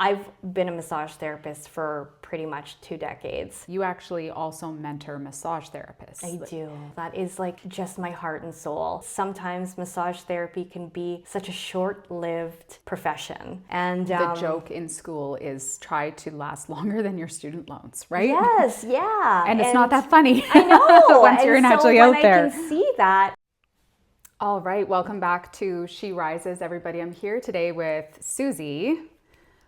I've been a massage therapist for pretty much 2 decades. You actually also mentor massage therapists. I do. That is like just my heart and soul. Sometimes massage therapy can be such a short-lived profession. And the joke in school is try to last longer than your student loans, right? Yes, yeah. And it's not that funny. I know. Once you're actually out there. I can see that. All right, welcome back to She Rises, everybody. I'm here today with Suzy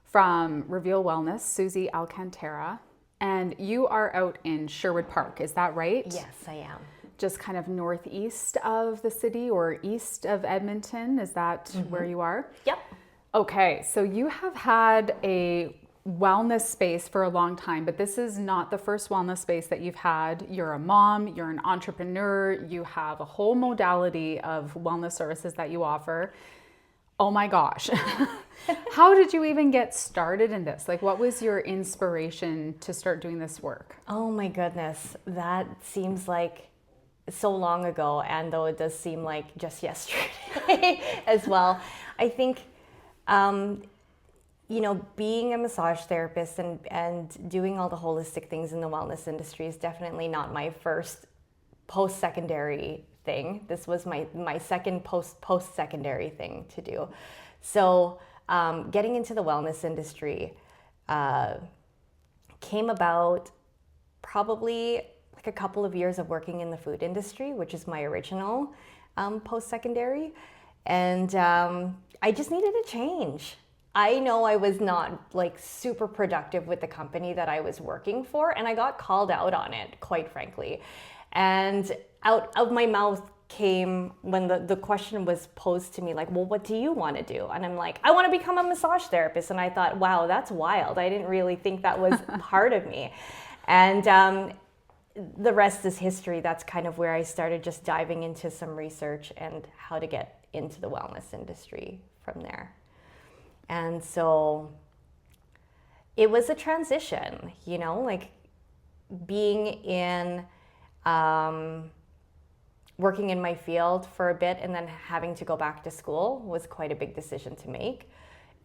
from Reveal Wellness, Suzy Alcantara, and you are out in Sherwood Park, is that right? Yes, I am. Just kind of northeast of the city or east of Edmonton, is that where you are? Yep. Okay, so you have had a wellness space for a long time, but this is not the first wellness space that you've had. You're a mom, you're an entrepreneur, you have a whole modality of wellness services that you offer. Oh my gosh. How did you even get started in this? Like, what was your inspiration to start doing this work? Oh my goodness. That seems like so long ago, and though it does seem like just yesterday as well. I think, being a massage therapist and doing all the holistic things in the wellness industry is definitely not my first post-secondary thing. This was my second post-secondary thing to do. So getting into the wellness industry came about probably like a couple of years of working in the food industry, which is my original post-secondary. And I just needed a change. I know I was not like super productive with the company that I was working for, and I got called out on it, quite frankly. And out of my mouth came when the question was posed to me, like, well, what do you want to do? And I'm like, I want to become a massage therapist. And I thought, wow, that's wild. I didn't really think that was part of me. And the rest is history. That's kind of where I started just diving into some research and how to get into the wellness industry from there. And so it was a transition, like being in working in my field for a bit and then having to go back to school was quite a big decision to make.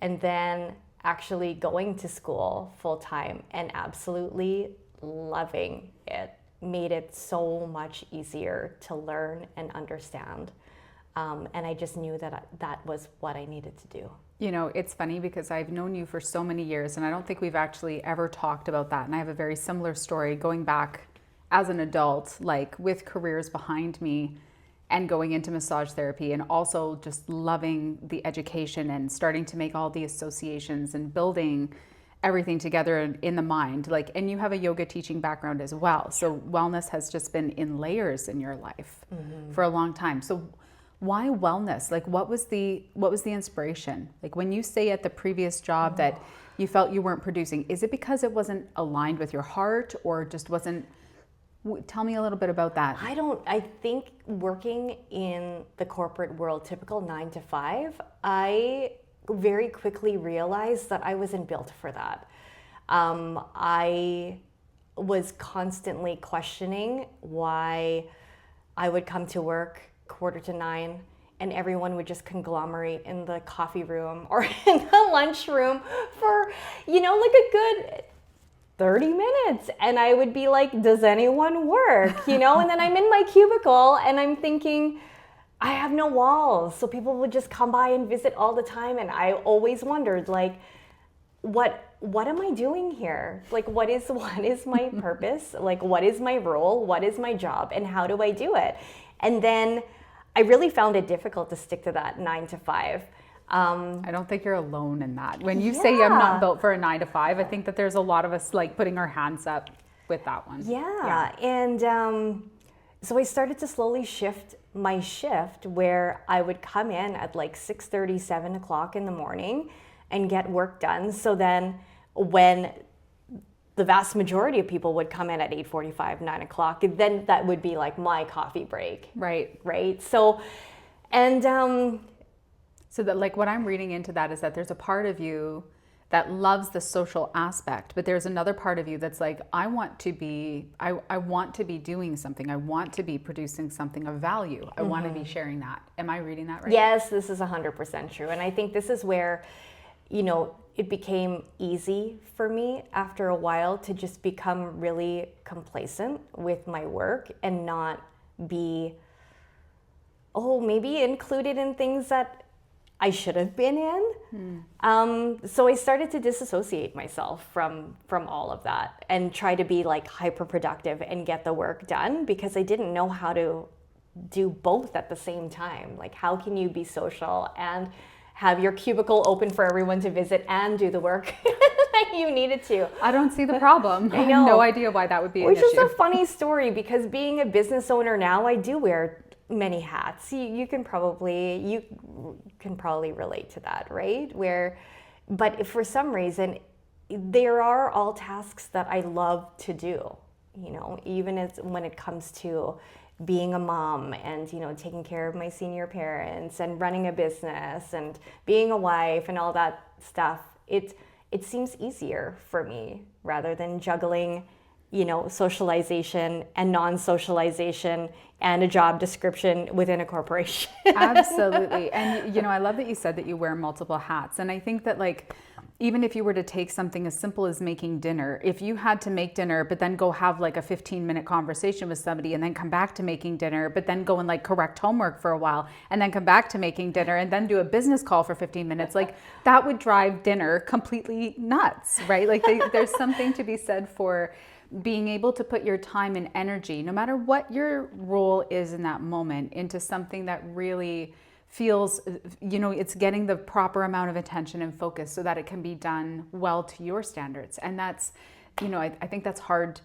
And then actually going to school full time and absolutely loving it made it so much easier to learn and understand. And I just knew that that was what I needed to do. It's funny because I've known you for so many years and I don't think we've actually ever talked about that. And I have a very similar story going back as an adult, like with careers behind me and going into massage therapy and also just loving the education and starting to make all the associations and building everything together in the mind. And you have a yoga teaching background as well. So wellness has just been in layers in your life for a long time. So why wellness? Like, what was the inspiration? Like, when you say at the previous job that you felt you weren't producing, is it because it wasn't aligned with your heart or just wasn't? Tell me a little bit about that. I think working in the corporate world, typical 9 to 5, I very quickly realized that I wasn't built for that. I was constantly questioning why I would come to work 8:45 and everyone would just conglomerate in the coffee room or in the lunch room for, like a good 30 minutes. And I would be like, does anyone work? And then I'm in my cubicle and I'm thinking, I have no walls. So people would just come by and visit all the time. And I always wondered, like, what am I doing here? Like, what is my purpose? Like, what is my role? What is my job? And how do I do it? And then I really found it difficult to stick to that 9 to 5. I don't think you're alone in that. When you say I'm not built for a 9 to 5, I think that there's a lot of us like putting our hands up with that one. Yeah. And so I started to slowly shift my shift where I would come in at like 6:30, 7 o'clock in the morning and get work done. So then when the vast majority of people would come in at 8:45, 9 o'clock, then that would be like my coffee break. Right. So, and so that, like, what I'm reading into that is that there's a part of you that loves the social aspect, but there's another part of you that's like, I want to be doing something. I want to be producing something of value. I want to be sharing that. Am I reading that right? Yes, this is 100% true. And I think this is where it became easy for me after a while to just become really complacent with my work and not be, maybe included in things that I should have been in. So I started to disassociate myself from all of that and try to be like hyper productive and get the work done, because I didn't know how to do both at the same time. Like, how can you be social and have your cubicle open for everyone to visit and do the work that you needed to? I don't see the problem. I have no idea why that would be an issue. Which is a funny story, because being a business owner now, I do wear many hats. You can probably relate to that, right? But if for some reason, there are all tasks that I love to do, even when it comes to being a mom and, taking care of my senior parents and running a business and being a wife and all that stuff, it seems easier for me rather than juggling, socialization and non-socialization and a job description within a corporation. Absolutely. And, I love that you said that you wear multiple hats. And I think that, like, even if you were to take something as simple as making dinner, if you had to make dinner, but then go have like a 15-minute conversation with somebody and then come back to making dinner, but then go and like correct homework for a while and then come back to making dinner and then do a business call for 15 minutes, like that would drive dinner completely nuts, right? Like there's something to be said for being able to put your time and energy, no matter what your role is in that moment, into something that really feels, it's getting the proper amount of attention and focus so that it can be done well to your standards. And that's, I think that's hard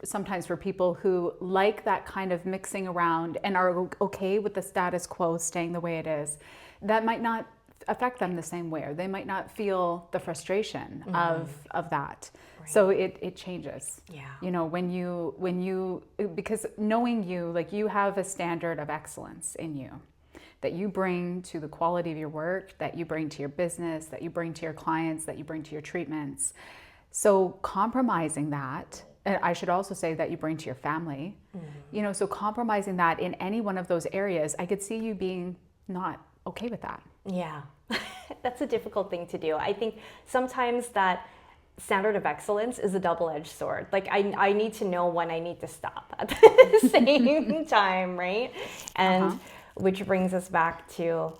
sometimes for people who like that kind of mixing around and are okay with the status quo staying the way it is. That might not affect them the same way, or they might not feel the frustration of that. Right. So it changes. Yeah. When you, because knowing you, like, you have a standard of excellence in you that you bring to the quality of your work, that you bring to your business, that you bring to your clients, that you bring to your treatments. So compromising that, and I should also say that you bring to your family, so compromising that in any one of those areas, I could see you being not okay with that. Yeah, that's a difficult thing to do. I think sometimes that standard of excellence is a double-edged sword. Like, I need to know when I need to stop at the same time, right? And which brings us back to,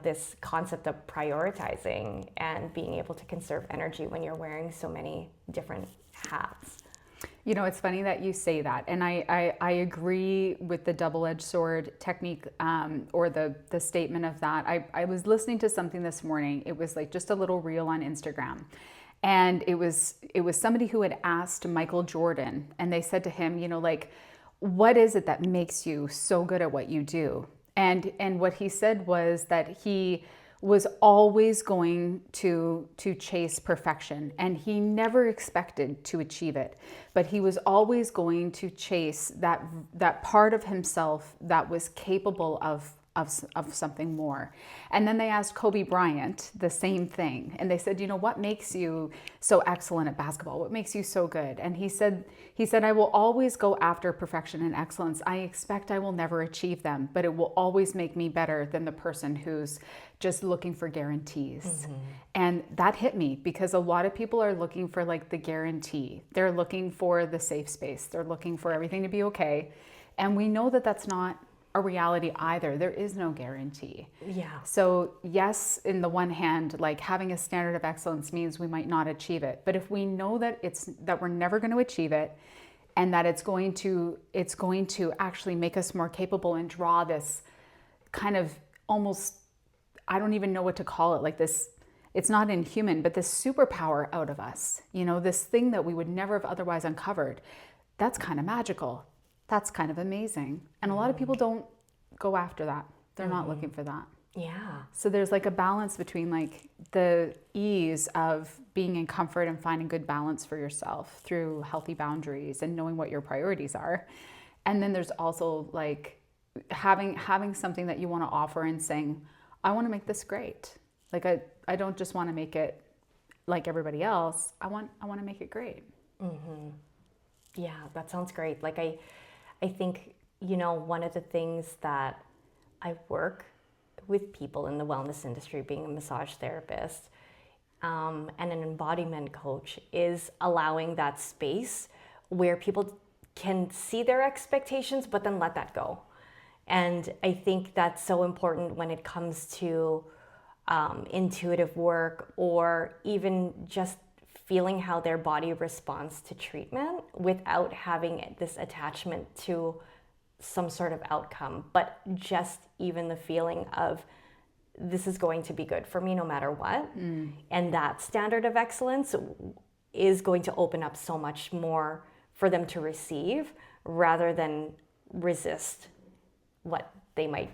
this concept of prioritizing and being able to conserve energy when you're wearing so many different hats. It's funny that you say that. And I agree with the double-edged sword technique, or the statement of that. I was listening to something this morning. It was like just a little reel on Instagram. And it was somebody who had asked Michael Jordan, and they said to him, what is it that makes you so good at what you do? And what he said was that he was always going to chase perfection, and he never expected to achieve it, but he was always going to chase that part of himself that was capable of something more. And then they asked Kobe Bryant the same thing, and they said, what makes you so excellent at basketball? What makes you so good? And he said, I will always go after perfection and excellence. I expect I will never achieve them, but it will always make me better than the person who's just looking for guarantees. And that hit me, because a lot of people are looking for like the guarantee. They're looking for the safe space. They're looking for everything to be okay. And we know that that's not a reality either. There is no guarantee. Yeah. So yes, in the one hand, like, having a standard of excellence means we might not achieve it. But if we know that that we're never going to achieve it, and that it's going to actually make us more capable and draw this kind of almost, I don't even know what to call it, like this, it's not inhuman, but this superpower out of us, this thing that we would never have otherwise uncovered, that's kind of magical. That's kind of amazing. And a lot of people don't go after that. They're not looking for that. Yeah. So there's like a balance between like the ease of being in comfort and finding good balance for yourself through healthy boundaries and knowing what your priorities are. And then there's also like having something that you want to offer and saying, I want to make this great. Like I don't just want to make it like everybody else. I want to make it great. Yeah, that sounds great. Like I think, one of the things that I work with people in the wellness industry, being a massage therapist and an embodiment coach, is allowing that space where people can see their expectations, but then let that go. And I think that's so important when it comes to intuitive work, or even just feeling how their body responds to treatment without having this attachment to some sort of outcome, but just even the feeling of, this is going to be good for me no matter what. And that standard of excellence is going to open up so much more for them to receive, rather than resist what they might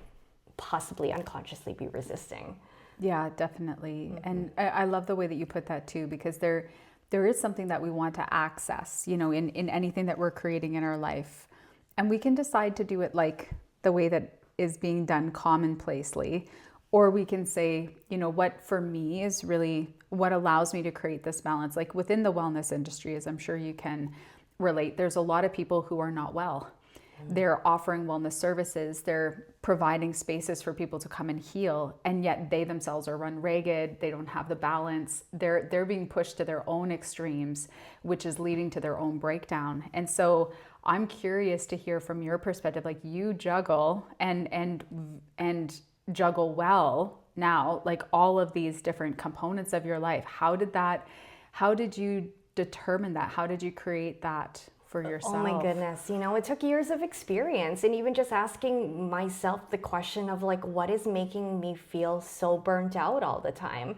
possibly unconsciously be resisting. Yeah, definitely. And I love the way that you put that too, because there is something that we want to access, you know, in anything that we're creating in our life. And we can decide to do it like the way that is being done commonplacely, or we can say, you know, what for me is really what allows me to create this balance. Like within the wellness industry, as I'm sure you can relate, there's a lot of people who are not well. They're offering wellness services, they're providing spaces for people to come and heal, and yet they themselves are run ragged, they don't have the balance, they're being pushed to their own extremes, which is leading to their own breakdown. And so I'm curious to hear from your perspective, like you juggle and juggle well now, like all of these different components of your life. How did you determine that? How did you create that for yourself? Oh my goodness. You know, it took years of experience, and even just asking myself the question of like, what is making me feel so burnt out all the time?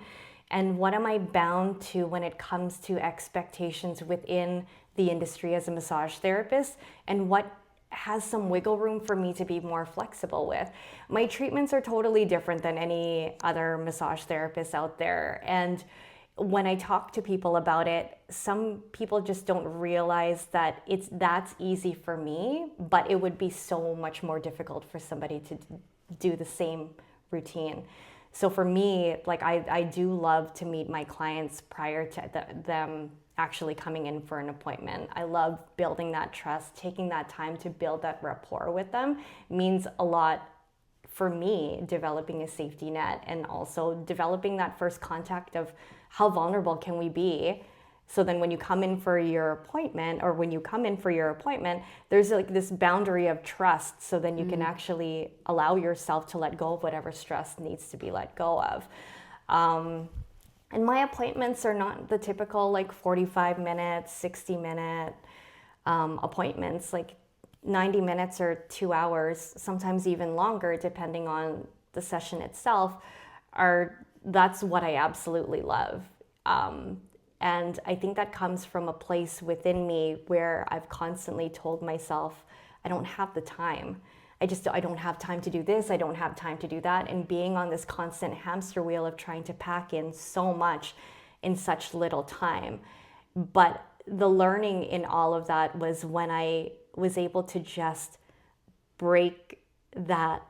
And what am I bound to when it comes to expectations within the industry as a massage therapist? And what has some wiggle room for me to be more flexible with? My treatments are totally different than any other massage therapist out there. And when I talk to people about it, some people just don't realize that that's easy for me, but it would be so much more difficult for somebody to do the same routine. So for me, like I do love to meet my clients prior to them actually coming in for an appointment. I love building that trust, taking that time to build that rapport with them means a lot for me, developing a safety net, and also developing that first contact of how vulnerable can we be. So then when you come in for your appointment, there's like this boundary of trust. So then you can actually allow yourself to let go of whatever stress needs to be let go of. And my appointments are not the typical like 45 minutes, 60-minute appointments. Like 90 minutes or 2 hours, sometimes even longer, depending on the session itself, that's what I absolutely love. And I think that comes from a place within me where I've constantly told myself, I don't have the time. I don't have time to do this. I don't have time to do that. And being on this constant hamster wheel of trying to pack in so much in such little time. But the learning in all of that was when I was able to just break that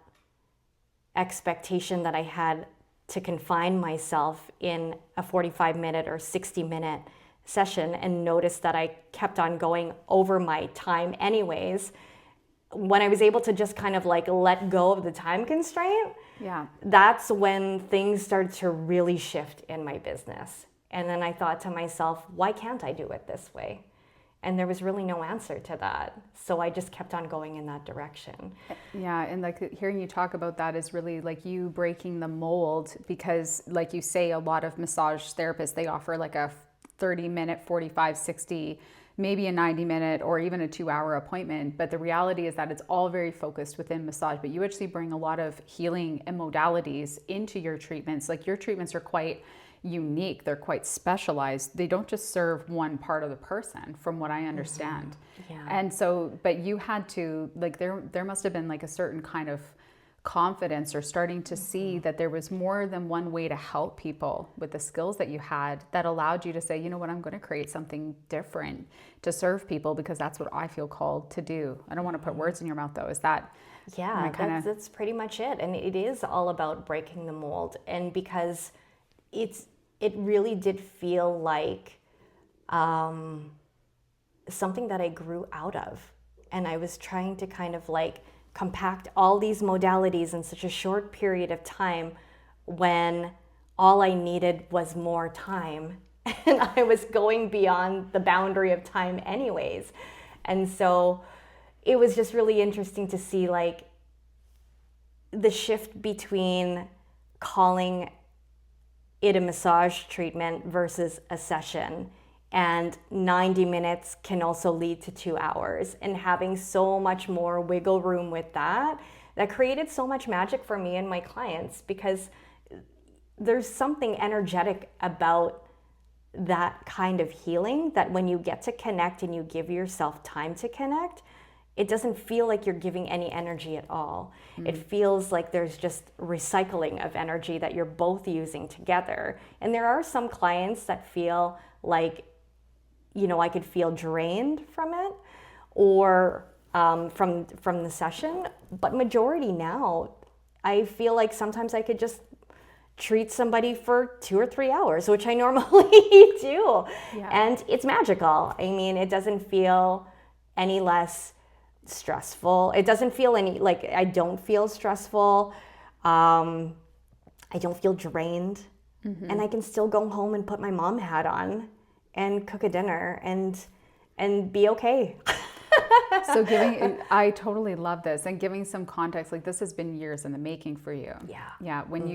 expectation that I had to confine myself in a 45-minute or 60-minute session, and notice that I kept on going over my time anyways. When I was able to just kind of like let go of the time constraint, that's when things started to really shift in my business. And then I thought to myself, why can't I do it this way? And there was really no answer to that. So I just kept on going in that direction. Yeah, and like hearing you talk about that is really like you breaking the mold, because like you say, a lot of massage therapists, they offer like a 30-minute, 45, 60, maybe a 90-minute or even a 2-hour appointment. But the reality is that it's all very focused within massage, but you actually bring a lot of healing and modalities into your treatments. Like your treatments are quite unique, they're quite specialized. They don't just serve one part of the person, from what I understand. Yeah. And so, but you had to, like, there must have been like a certain kind of confidence or starting to see that there was more than one way to help people with the skills that you had, that allowed you to say, you know what, I'm going to create something different to serve people because that's what I feel called to do. I don't want to put words in your mouth though. Is that? Yeah, that's pretty much it. And it is all about breaking the mold. And because it really did feel like something that I grew out of. And I was trying to kind of like compact all these modalities in such a short period of time when all I needed was more time. And I was going beyond the boundary of time anyways. And so it was just really interesting to see like the shift between calling it a massage treatment versus a session. And 90 minutes can also lead to 2 hours, and having so much more wiggle room with that created so much magic for me and my clients, because there's something energetic about that kind of healing, that when you get to connect and you give yourself time to connect, it doesn't feel like you're giving any energy at all. It feels like there's just recycling of energy that you're both using together. And there are some clients that feel like, I could feel drained from it, or from the session. But majority now, I feel like sometimes I could just treat somebody for 2 or 3 hours, which I normally do. Yeah. And it's magical. I mean, it doesn't feel any less stressful. It doesn't feel like I don't feel stressful. I don't feel drained. And I can still go home and put my mom hat on and cook a dinner and be okay. So I totally love this, and giving some context, like this has been years in the making for you. Yeah. When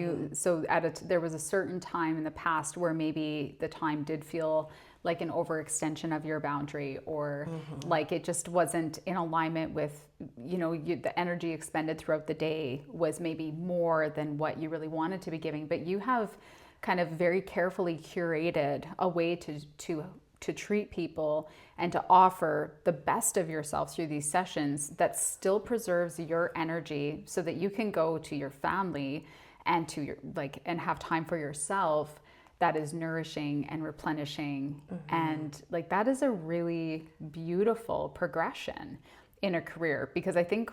there was a certain time in the past where maybe the time did feel like an overextension of your boundary, or like it just wasn't in alignment with, the energy expended throughout the day was maybe more than what you really wanted to be giving. But you have kind of very carefully curated a way to treat people and to offer the best of yourself through these sessions that still preserves your energy, so that you can go to your family and to your and have time for yourself that is nourishing and replenishing. And like that is a really beautiful progression in a career, because I think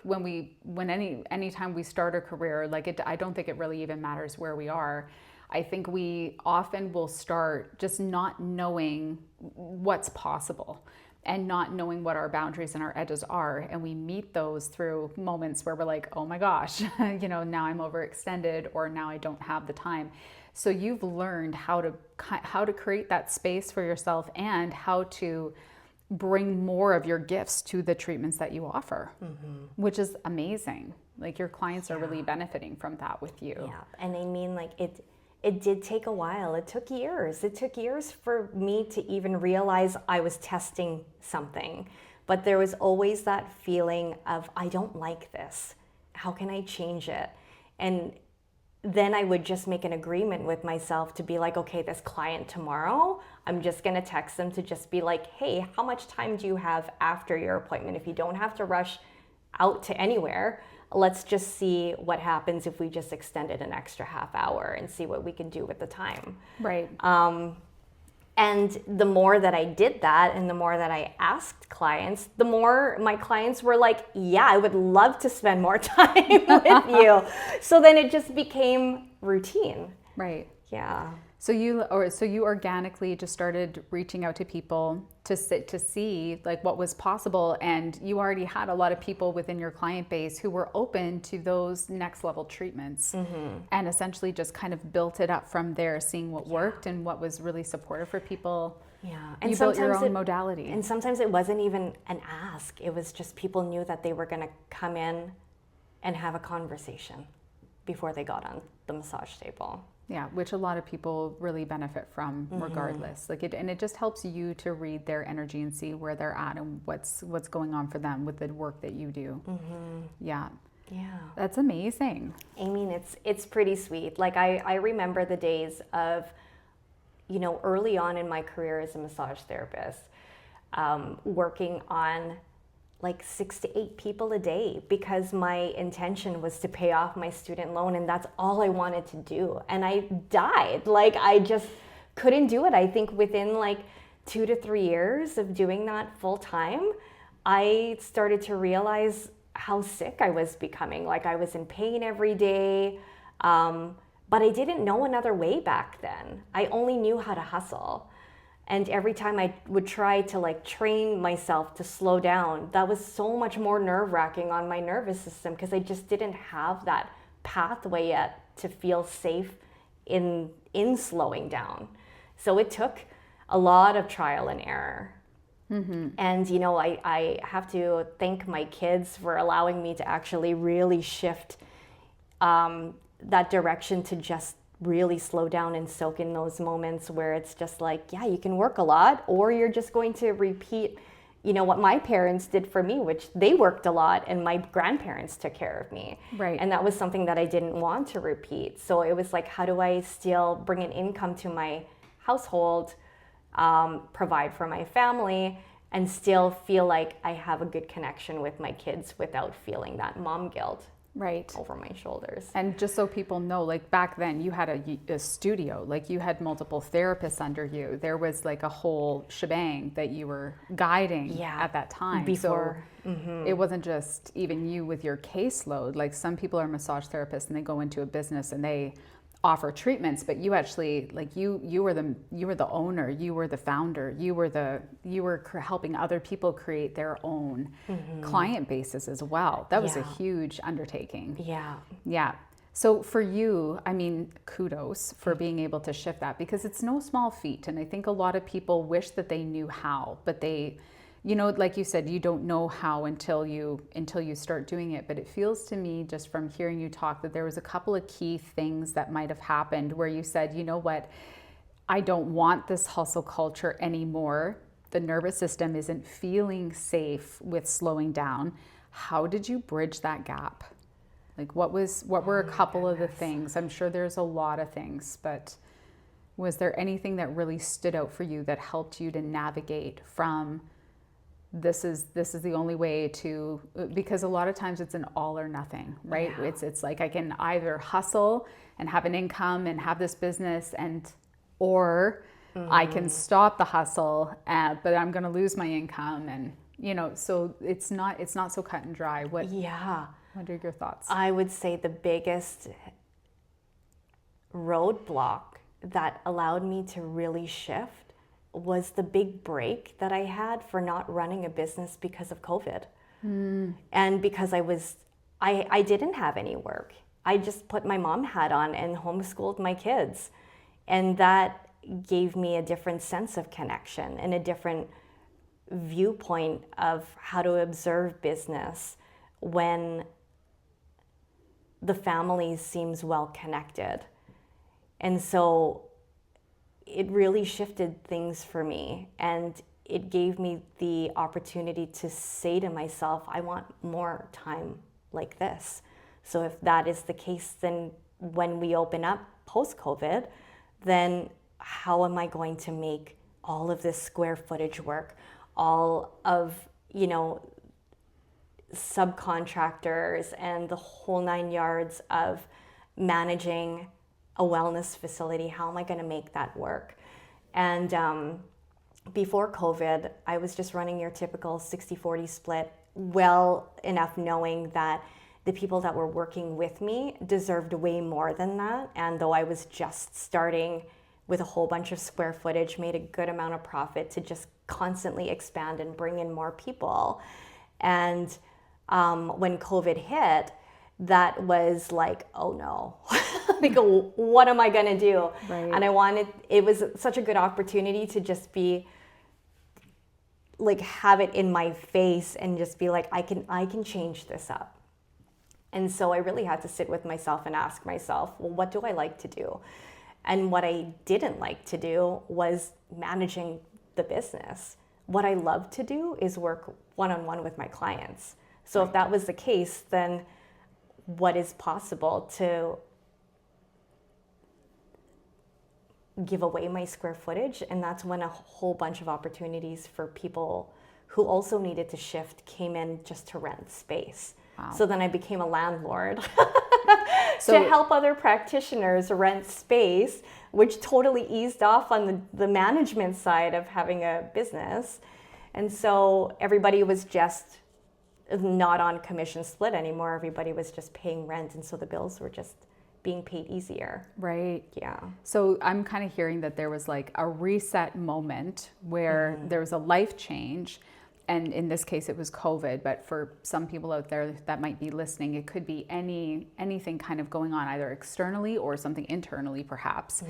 anytime we start a career, I don't think it really even matters where we are. I think we often will start just not knowing what's possible and not knowing what our boundaries and our edges are. And we meet those through moments where we're like, oh my gosh, now I'm overextended, or now I don't have the time. So you've learned how to create that space for yourself, and how to bring more of your gifts to the treatments that you offer, which is amazing. Like your clients are really benefiting from that with you. Yeah, and I mean, like it did take a while. It took years. It took years for me to even realize I was testing something. But there was always that feeling of, I don't like this. How can I change it? And then I would just make an agreement with myself to be like, okay, this client tomorrow, I'm just going to text them to just be like, hey, how much time do you have after your appointment? If you don't have to rush out to anywhere, let's just see what happens if we just extended an extra half hour and see what we can do with the time. Right. And the more that I did that, and the more that I asked clients, the more my clients were like, yeah, I would love to spend more time with you. So then it just became routine. Right. Yeah. So you organically just started reaching out to people to see like what was possible, and you already had a lot of people within your client base who were open to those next level treatments, and essentially just kind of built it up from there, seeing what worked and what was really supportive for people. Yeah, and you built your own modality. And sometimes it wasn't even an ask; it was just people knew that they were going to come in and have a conversation before they got on the massage table. Yeah, which a lot of people really benefit from regardless. And it just helps you to read their energy and see where they're at and what's going on for them with the work that you do. Yeah. Yeah. That's amazing. I mean, it's pretty sweet. Like I remember the days of, early on in my career as a massage therapist, working on like 6 to 8 people a day, because my intention was to pay off my student loan, and that's all I wanted to do. And I died. Like I just couldn't do it. I think within like 2 to 3 years of doing that full time, I started to realize how sick I was becoming. Like I was in pain every day, but I didn't know another way back then. I only knew how to hustle. And every time I would try to like train myself to slow down, that was so much more nerve-wracking on my nervous system because I just didn't have that pathway yet to feel safe in slowing down. So it took a lot of trial and error. And, you know, I have to thank my kids for allowing me to actually really shift that direction to just really slow down and soak in those moments where it's just like, yeah, you can work a lot, or you're just going to repeat, you know, what my parents did for me, which they worked a lot and my grandparents took care of me. Right. And that was something that I didn't want to repeat. So it was like, how do I still bring an income to my household, provide for my family, and still feel like I have a good connection with my kids without feeling that mom guilt Right. over my shoulders. And just so people know, like back then you had a studio, like you had multiple therapists under you. There was like a whole shebang that you were guiding at that time. Before. So it wasn't just even you with your caseload. Like some people are massage therapists and they go into a business and they offer treatments, but you actually, like you were the owner, you were the founder, you were helping other people create their own client bases as well. That was a huge undertaking. Yeah. So for you, I mean, kudos for being able to shift that, because it's no small feat. And I think a lot of people wish that they knew how, but they, you know, like you said, you don't know how until you start doing it. But it feels to me, just from hearing you talk, that there was a couple of key things that might have happened where you said, you know what, I don't want this hustle culture anymore. The nervous system isn't feeling safe with slowing down. How did you bridge that gap? Like what were a couple of the things? I'm sure there's a lot of things, but was there anything that really stood out for you that helped you to navigate from this is the only way to, because a lot of times it's an all or nothing, right? It's like I can either hustle and have an income and have this business, or I can stop the hustle, but I'm going to lose my income, and you know, so it's not so cut and dry. What are your thoughts? I would say the biggest roadblock that allowed me to really shift was the big break that I had for not running a business because of COVID. And because I didn't have any work. I just put my mom hat on and homeschooled my kids. And that gave me a different sense of connection and a different viewpoint of how to observe business when the family seems well connected. And so it really shifted things for me, and it gave me the opportunity to say to myself, I want more time like this. So if that is the case, then when we open up post-COVID, then how am I going to make all of this square footage work, all of, you know, subcontractors and the whole 9 yards of managing a wellness facility? How am I going to make that work? And before COVID, I was just running your typical 60-40 split, well enough knowing that the people that were working with me deserved way more than that. And though I was just starting with a whole bunch of square footage, made a good amount of profit to just constantly expand and bring in more people. And when COVID hit, that was like, oh no, like, what am I gonna do? Right. And it was such a good opportunity to just be like, have it in my face and just be like, I can change this up. And so I really had to sit with myself and ask myself, well, what do I like to do? And what I didn't like to do was managing the business. What I love to do is work one-on-one with my clients. So if that was the case, then what is possible to give away my square footage? And that's when a whole bunch of opportunities for people who also needed to shift came in just to rent space. Wow. So then I became a landlord So, to help other practitioners rent space, which totally eased off on the management side of having a business. And so everybody was just not on commission split anymore. Everybody was just paying rent. And so the bills were just being paid easier. Right. Yeah. So I'm kind of hearing that there was like a reset moment where there was a life change. And in this case, it was COVID. But for some people out there that might be listening, it could be anything kind of going on, either externally or something internally, perhaps.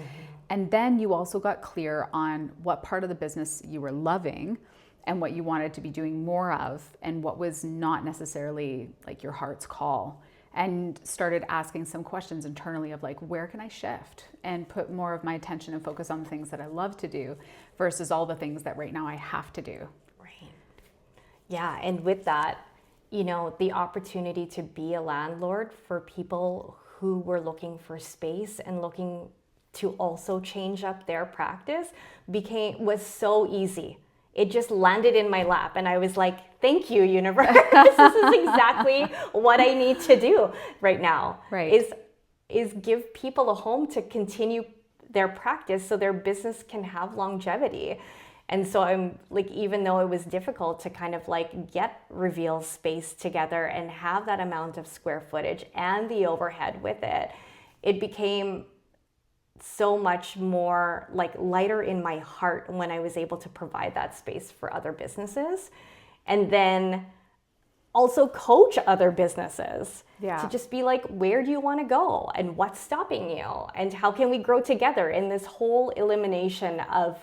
And then you also got clear on what part of the business you were loving and what you wanted to be doing more of, and what was not necessarily like your heart's call. And started asking some questions internally of like, where can I shift and put more of my attention and focus on the things that I love to do versus all the things that right now I have to do. Yeah, and with that, you know, the opportunity to be a landlord for people who were looking for space and looking to also change up their practice was so easy. It just landed in my lap and I was like, thank you, universe. This is exactly what I need to do right now. Right. Is give people a home to continue their practice so their business can have longevity. And so I'm like, even though it was difficult to kind of like get Reveal space together and have that amount of square footage and the overhead with it, it became so much more like lighter in my heart when I was able to provide that space for other businesses. And then also coach other businesses to just be like, where do you want to go and what's stopping you? And how can we grow together? In this whole elimination of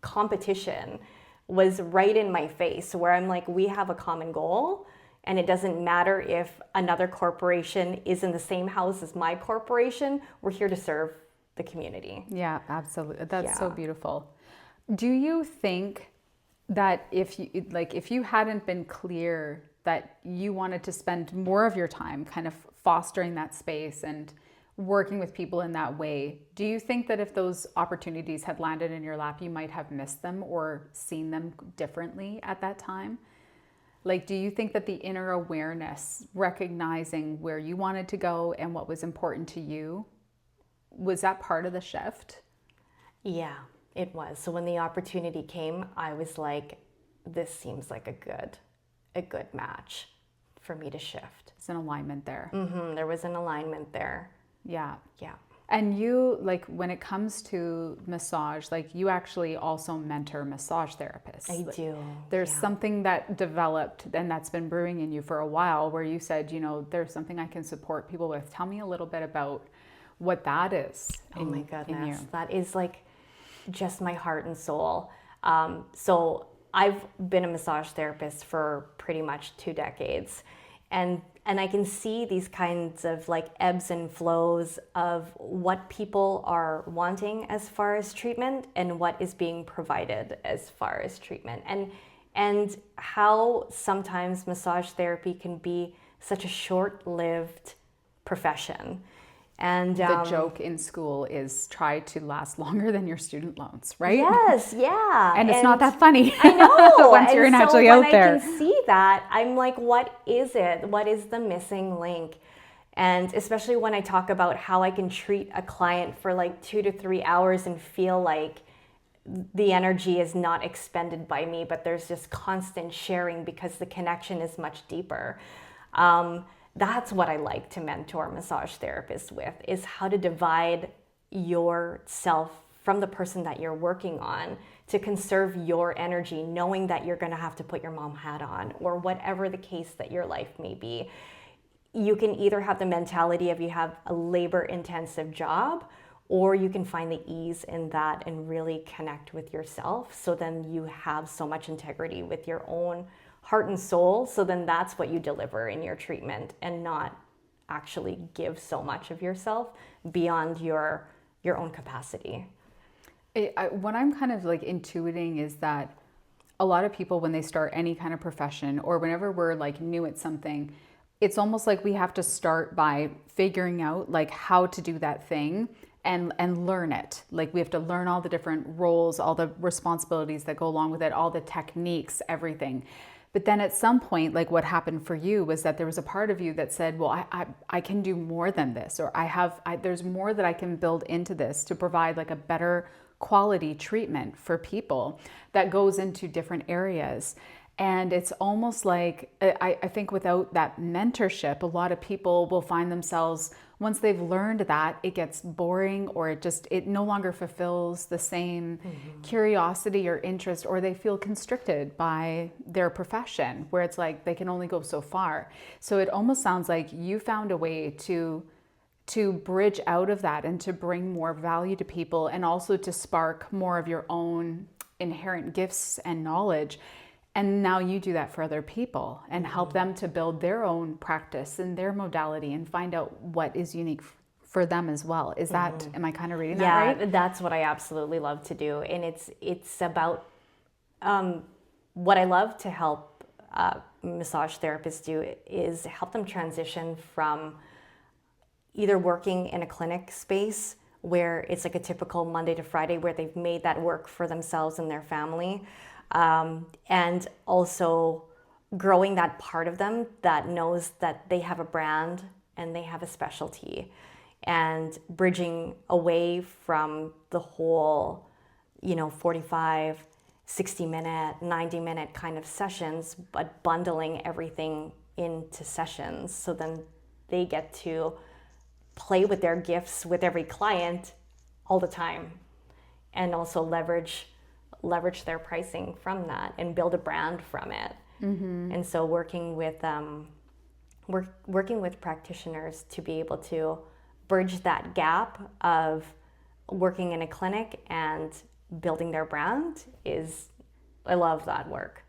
competition was right in my face, where I'm like, we have a common goal, and it doesn't matter if another corporation is in the same house as my corporation. We're here to serve the community. Yeah, absolutely. That's so beautiful. Do you think that if you hadn't been clear that you wanted to spend more of your time kind of fostering that space and working with people in that way, do you think that if those opportunities had landed in your lap, you might have missed them or seen them differently at that time? Like, do you think that the inner awareness, recognizing where you wanted to go and what was important to you, was that part of the shift? Yeah, it was. So when the opportunity came, I was like, this seems like a good match for me to shift. There's an alignment there. There was an alignment there. Yeah. Yeah. And you, like, when it comes to massage, like, you actually also mentor massage therapists. I do. There's something that developed and that's been brewing in you for a while where you said, you know, there's something I can support people with. Tell me a little bit about what that is. Oh my goodness. That is like just my heart and soul. So I've been a massage therapist for pretty much 2 decades. And I can see these kinds of like ebbs and flows of what people are wanting as far as treatment and what is being provided as far as treatment. And how sometimes massage therapy can be such a short-lived profession. And the joke in school is try to last longer than your student loans, right? Yes, yeah. And it's not that funny. I know. Once you're actually out there. When I can see that, I'm like, what is it? What is the missing link? And especially when I talk about how I can treat a client for like 2 to 3 hours and feel like the energy is not expended by me, but there's just constant sharing because the connection is much deeper. That's what I like to mentor massage therapists with, is how to divide yourself from the person that you're working on to conserve your energy, knowing that you're going to have to put your mom hat on or whatever the case that your life may be. You can either have the mentality of you have a labor-intensive job, or you can find the ease in that and really connect with yourself. So then you have so much integrity with your own heart and soul, so then that's what you deliver in your treatment and not actually give so much of yourself beyond your own capacity. What I'm kind of like intuiting is that a lot of people, when they start any kind of profession or whenever we're like new at something, it's almost like we have to start by figuring out like how to do that thing and learn it. Like we have to learn all the different roles, all the responsibilities that go along with it, all the techniques, everything. But then at some point, like what happened for you was that there was a part of you that said, well, I can do more than this, or there's more that I can build into this to provide like a better quality treatment for people that goes into different areas. And it's almost like, I think without that mentorship, a lot of people will find themselves, once they've learned that, it gets boring, or it no longer fulfills the same curiosity or interest, or they feel constricted by their profession, where it's like they can only go so far. So it almost sounds like you found a way to bridge out of that and to bring more value to people, and also to spark more of your own inherent gifts and knowledge. And now you do that for other people and help them to build their own practice and their modality and find out what is unique for them as well. Is that, am I kind of reading that right? Yeah, that's what I absolutely love to do. And it's about what I love to help massage therapists do is help them transition from either working in a clinic space where it's like a typical Monday to Friday where they've made that work for themselves and their family, and also growing that part of them that knows that they have a brand and they have a specialty, and bridging away from the whole, 45, 60-minute, 90-minute kind of sessions, but bundling everything into sessions. So then they get to play with their gifts with every client all the time, and also leverage their pricing from that and build a brand from it. And so working with practitioners to be able to bridge that gap of working in a clinic and building their brand I love that work.